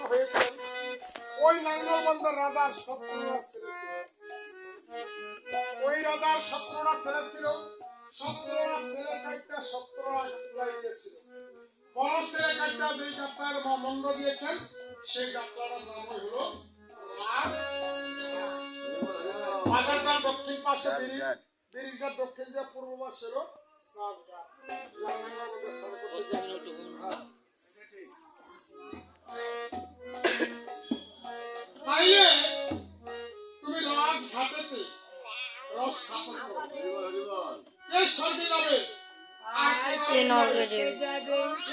হয়েছেন ওই নাঙ্গলবন্দের রাজার 17টা ছেলে ছিল। ওই রাজার 17টা ছেলে ছিল। 17টা ছেলে কাইটা 17টা গাতলায় দিয়েছিল। বড় ছেলে কাইটা যেই গাতলার মন্দ দিয়েছেন সেই গাতলার নাম হলো বাজারটার দক্ষিণ পাশে ব্রিজটার দক্ষিণ দিয়ে পূর্ব পাশে হলো রাজঘাট। তাইলে তুমি রাজঘাটেতে রস স্থাপন করো। এই স্বর্গে যাবে আর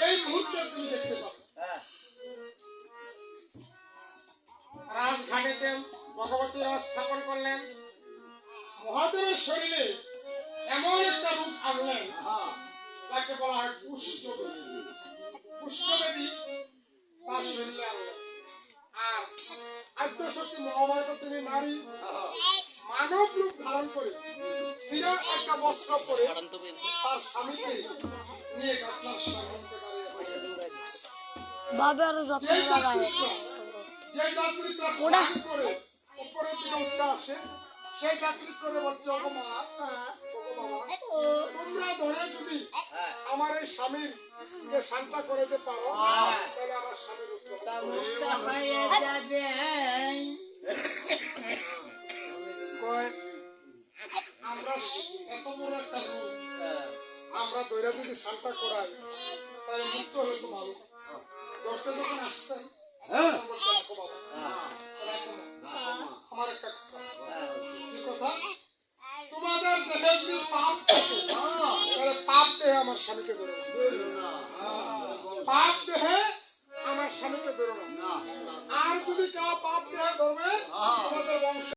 এই মুহূর্তে তুমি দেখতে পাবে রাজঘাটেতে ভগবতী রস স্থাপন করলেন। মহাদেবের শরীরে এমন একটা রূপ আনলেন যাকে বলা হয় পুষ্পদেবী। পুষ্পদেবী তার শরীরে আনলেন। আর আদ্যশক্তি মহামায়া তিনি নারী মানব রূপ ধারণ করে শিরা একটা বস্ত্র পরে তার স্বামীকে নিয়ে গাতলার সামনে যে যাত্রীটা স্নান করে উপরের দিকে উঠতে আসে সেই যাত্রী করে বলছে ওগো মা ওগো বাবা তোমরা ধরে যদি আমার এই স্বামীর শান্তা করে যে পারো তাহলে আমার স্বামীর আমরা এত বড় একটা রূপ আমরা ধরে যদি শান্তা করাই তাহলে মুক্ত হলে তো ভালো। ধরতে যখন আসছেন আমার একটা কি কথা তোমাদের দেহে যদি পাপ তাহলে পাপ দেহে আমার স্বামীকে ধরো না। পাপ দেহে আমার স্বামীকে ধরো না। আর যদি কেউ পাপ দেহে ধরবে